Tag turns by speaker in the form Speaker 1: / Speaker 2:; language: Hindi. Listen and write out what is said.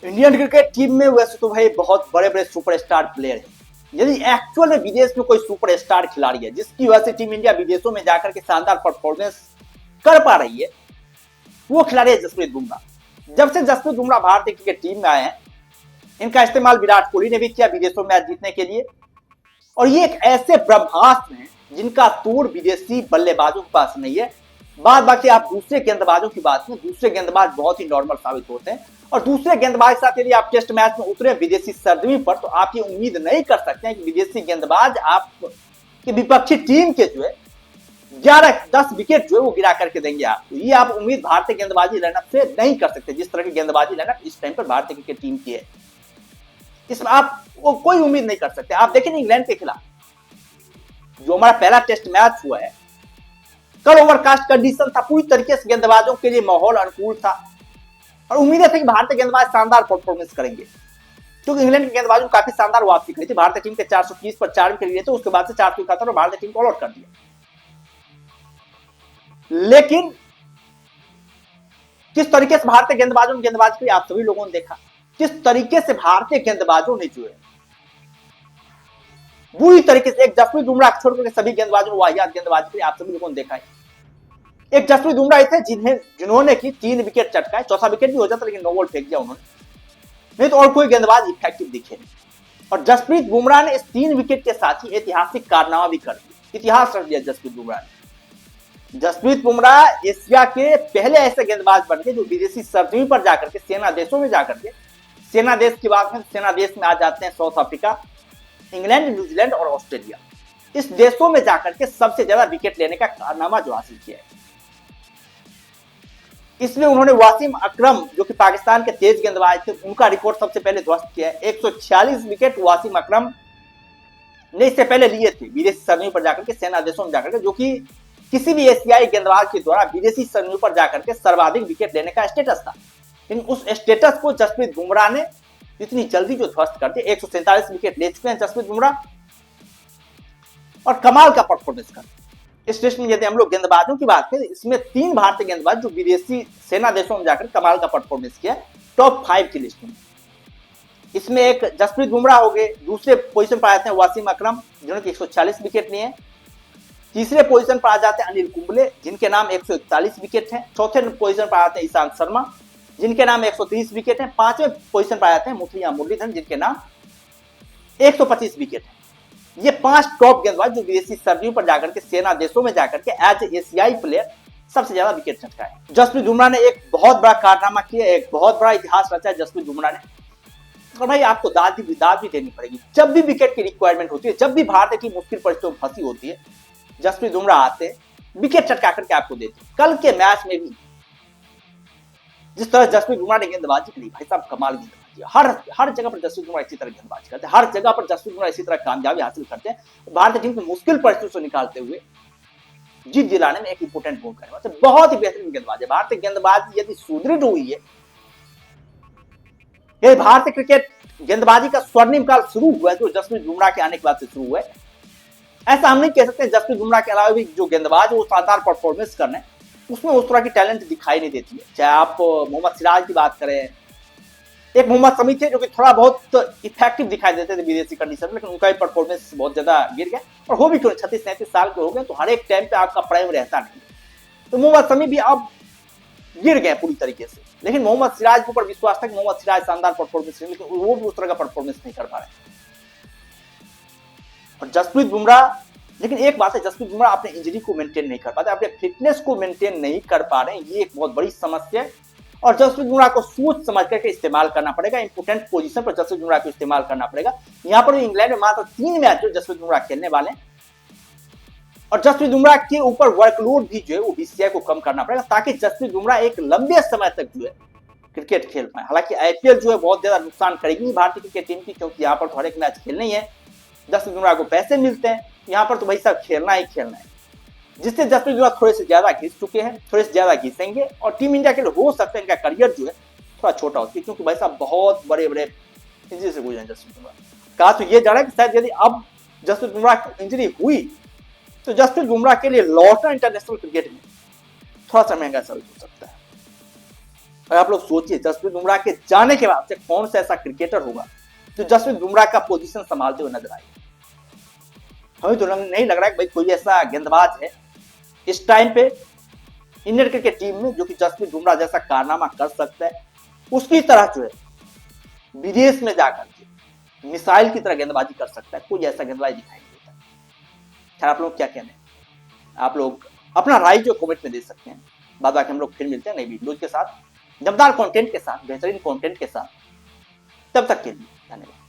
Speaker 1: इंडियन क्रिकेट टीम में वैसे तो भाई बहुत बड़े बड़े सुपरस्टार प्लेयर हैं। यदि एक्चुअल में विदेश में कोई सुपरस्टार खिलाड़ी है जिसकी वजह से टीम इंडिया विदेशों में जाकर के शानदार परफॉर्मेंस कर पा रही है, वो खिलाड़ी है जसप्रीत बुमराह। जब से जसप्रीत बुमराह भारतीय क्रिकेट टीम में आए हैं, इनका इस्तेमाल विराट कोहली ने भी किया विदेशों मैच जीतने के लिए। और ये एक ऐसे ब्रह्मास्त्र हैं जिनका तोड़ विदेशी बल्लेबाजों के पास नहीं है। बाद बाकी आप दूसरे गेंदबाजों की बात में, दूसरे गेंदबाज बहुत ही नॉर्मल साबित होते हैं और दूसरे गेंदबाज के साथ यदि आप टेस्ट मैच में उतरे विदेशी सरजमी पर, तो आप ये उम्मीद नहीं कर सकते हैं कि विदेशी गेंदबाज आपकी विपक्षी टीम के जो है 11-10 विकेट जो है वो गिरा करके देंगे आपको। ये आप उम्मीद भारतीय गेंदबाजी लाइनअप से नहीं कर सकते। जिस तरह की गेंदबाजी लाइनअप इस टाइम पर भारतीय क्रिकेट टीम की है, इसमें आप वो कोई उम्मीद नहीं कर सकते। आप देखें इंग्लैंड के खिलाफ जो हमारा पहला टेस्ट मैच हुआ है, कल ओवरकास्ट कंडीशन था, पूरी तरीके से गेंदबाजों के लिए माहौल अनुकूल था और उम्मीदें थी कि भारतीय गेंदबाज शानदार परफॉर्मेंस करेंगे, क्योंकि इंग्लैंड के गेंदबाजों काफी शानदार वापसी करी थी। भारतीय टीम के 430 पर 4 विकेट लिए थे, उसके बाद से 471 और भारतीय टीम को ऑल आउट कर दिया। लेकिन किस तरीके से भारतीय गेंदबाजों ने गेंदबाजी की आप सभी लोगों ने देखा। किस तरीके से भारतीय गेंदबाजों ने जो है बुरी तरीके से, एक जसप्रीत बुमराह छोड़कर सभी गेंदबाजों ने वाहियात गेंदबाजी की आप सभी लोगों ने देखा है। एक जसप्रीत बुमराह थे जिन्होंने की 3 विकेट चटकाए, चौथा विकेट भी हो जाता लेकिन नो बॉल फेंक दिया उन्होंने, नहीं तो और कोई गेंदबाज इफेक्टिव दिखे नहीं। और जसप्रीत बुमराह ने इस 3 विकेट के साथ ही ऐतिहासिक कारनामा भी कर दिया, इतिहास रच दिया जसप्रीत बुमराह ने। जसप्रीत बुमराह एशिया के पहले ऐसे गेंदबाज बन गए जो विदेशी सरजमी पर जाकर के, सेना देशों में जाकर के, सेना देश की बात है, सेना देश में आ जाते हैं साउथ अफ्रीका, इंग्लैंड, न्यूजीलैंड और ऑस्ट्रेलिया। इस देशों में जाकर के सबसे ज्यादा विकेट लेने का कारनामा जो हासिल किया है। इसमें उन्होंने वासिम अकरम जो कि पाकिस्तान के तेज गेंदबाज थे, उनका रिकॉर्ड सबसे पहले ध्वस्त किया है। 146 विकेट वासिम अकरम ने इससे पहले लिए थे विदेशी सरजमी पर जाकर के, सेना देशों में जाकर के, जो कि किसी भी एशियाई गेंदबाज के द्वारा विदेशी सरजमी पर जाकर के सर्वाधिक विकेट लेने का स्टेटस था। लेकिन उस स्टेटस को जसप्रीत बुमराह ने इतनी जल्दी जो ध्वस्त कर दिया। 147 विकेट ले चुके हैं जसप्रीत बुमराह और कमाल का परफॉर्मेंस कर। इस टेस्ट में यदि हम लोग गेंदबाजों की बात करें, इसमें 3 भारतीय गेंदबाज जो विदेशी सेना देशों में जाकर कमाल का परफॉर्मेंस किया, टॉप 5 की लिस्ट में। इसमें एक जसप्रीत बुमराह हो गए, दूसरे पोजीशन पर आते हैं वासिम अकरम जिन्होंने 140 विकेट लिए हैं। तीसरे पोजीशन पर आ जाते हैं अनिल कुंबले जिनके नाम 141 विकेट हैं। चौथे पोजीशन पर आते हैं ईशांत शर्मा जिनके नाम 130 विकेट हैं। 5वें पोजीशन पर आते हैं मुथैया मुरलीधरन जिनके नाम 125 विकेट हैं। ये 5 टॉप गेंदबाज जो विदेशी सरजमी पर जाकर के, सेना देशों में जाकर के एज एशियाई प्लेयर सबसे ज्यादा विकेट चटकाए। जसप्रीत बुमराह ने एक बहुत बड़ा कारनामा किया, एक बहुत बड़ा इतिहास रचा है जसप्रीत बुमराह ने। और भाई आपको दाद भी देनी पड़ेगी। जब भी विकेट की रिक्वायरमेंट होती है, जब भी भारत की मुश्किल परिस्थितियों में फंसी होती है, जसप्रीत बुमराह आते हैं, विकेट चटका करके आपको देते। कल के मैच में भी जिस तरह जसप्रीत बुमराह ने गेंदबाजी करी, भाई साहब कमाल गेंदबाजी। हर जगह पर जसप्रीत बुमराह इसी तरह गेंदबाजी करते हैं, हर जगह पर जसप्रीत बुमराह इसी तरह कामयाबी हासिल करते हैं। भारतीय टीम को मुश्किल परिस्थितियों से निकालते हुए जीत दिलाने में एक इंपोर्टेंट भूमिका निभाते हैं। बहुत ही बेहतरीन गेंदबाज है। भारतीय गेंदबाजी यदि सुदृढ़ हुई है, ये भारतीय क्रिकेट गेंदबाजी का स्वर्णिम काल शुरू हुआ है जो जसप्रीत बुमराह के आने के बाद से शुरू हुआ है। ऐसा हम नहीं कह सकते जसप्रीत बुमराह के अलावा भी जो गेंदबाज वो शानदार परफॉर्मेंस कर रहे हैं, उसमें उस तरह की टैलेंट दिखाई नहीं देती है। चाहे आप मोहम्मद सिराज की बात करें, एक मोहम्मद शमी थे जो कि थोड़ा बहुत इफेक्टिव दिखाई देते थे विदेशी कंडीशन में, लेकिन उनका भी परफॉर्मेंस बहुत ज्यादा गिर गया। और हो भी क्यों, 36-37 साल के हो गए तो हर एक टाइम पे आपका प्राइम रहता नहीं। तो मोहम्मद शमी भी अब गिर गए पूरी तरीके से। लेकिन मोहम्मद सिराज के ऊपर विश्वास था कि मोहम्मद सिराज शानदार परफॉर्मेंस, लेकिन वो भी उस तरह का परफॉर्मेंस नहीं कर पा रहे। और जसप्रीत बुमराह, लेकिन एक बात है, जसप्रीत बुमराह अपने इंजरी को मेंटेन नहीं कर पाते, अपने फिटनेस को मेंटेन नहीं कर पा रहे हैं। ये एक बहुत बड़ी समस्या है और जसप्रीत बुमराह को सोच समझ करके इस्तेमाल करना पड़ेगा। इंपोर्टेंट पोजीशन पर जसप्रीत बुमराह को इस्तेमाल करना पड़ेगा। यहाँ पर इंग्लैंड में मात्र 3 मैच जो जसप्रीत बुमराह खेलने वाले हैं और जसप्रीत बुमराह के ऊपर वर्कलोड भी जो है वो बीसीसीआई को कम करना पड़ेगा ताकि जसप्रीत बुमराह एक लंबे समय तक जो है क्रिकेट खेल पाए। हालांकि आईपीएल जो है बहुत ज्यादा नुकसान करेगी भारतीय क्रिकेट टीम की, क्योंकि यहाँ पर तो हर एक मैच खेलना ही है। जसप्रीत बुमराह को पैसे मिलते हैं, यहाँ पर तो भाई साहब खेलना ही खेलना है, जिससे जसप्रीत बुमराह थोड़े से ज्यादा घिस चुके हैं, थोड़े से ज्यादा घिसेंगे और टीम इंडिया के लिए हो सकता है इनका करियर जो है थोड़ा छोटा होती है, क्योंकि भाई साहब बहुत बड़े बड़े इंजरी से गुजरे जसप्रीत बुमराह। कहा तो ये जा रहा है कि शायद यदि अब जसप्रीत बुमराह को इंजरी हुई तो जसप्रीत बुमराह के लिए लौटना इंटरनेशनल क्रिकेट में थोड़ा सा महंगा साबित हो सकता है। और आप लोग सोचिए जसप्रीत बुमराह के जाने के बाद से कौन सा ऐसा क्रिकेटर होगा जो जसप्रीत बुमराह का पोजीशन संभालते हुए नजर आए। हमें तो नहीं लग रहा है कि भाई कोई ऐसा गेंदबाज है इस टाइम पे इंडियन क्रिकेट टीम में जो कि जसप्रीत बुमराह जैसा कारनामा कर सकता है। उसकी तरह जो है विदेश में जाकर के मिसाइल की तरह गेंदबाजी कर सकता है, कोई ऐसा गेंदबाज दिखाई नहीं देता। खैर आप लोग क्या कहना है, आप लोग अपना राय जो कमेंट में दे सकते हैं। बाद बाकी हम लोग फिर मिलते हैं नई वीडियोज के साथ, दमदार कंटेंट के साथ, बेहतरीन कंटेंट के साथ। तब तक के लिए धन्यवाद।